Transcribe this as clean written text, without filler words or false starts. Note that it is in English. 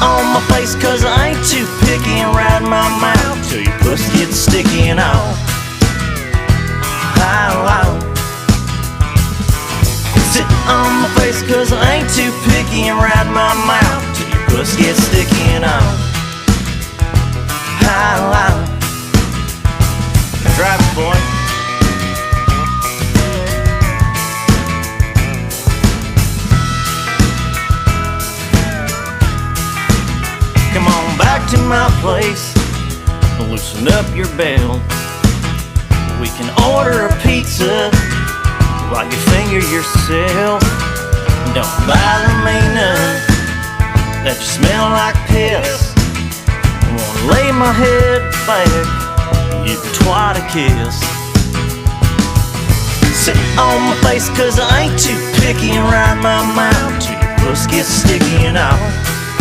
on my face, cause I ain't too picky, and ride my mouth till your pussy gets sticky and all. Sit on my face, cause I ain't too picky, and ride my mouth till your pussy gets sticky and all. Drive it, boy. Come on back to my place, loosen up your belt. We can order a pizza while you finger yourself. Don't bother me none that you smell like piss. I wanna lay my head back, you twat a kiss. Sit on my face, cause I ain't too picky, and ride my mouth till your puss gets sticky and all.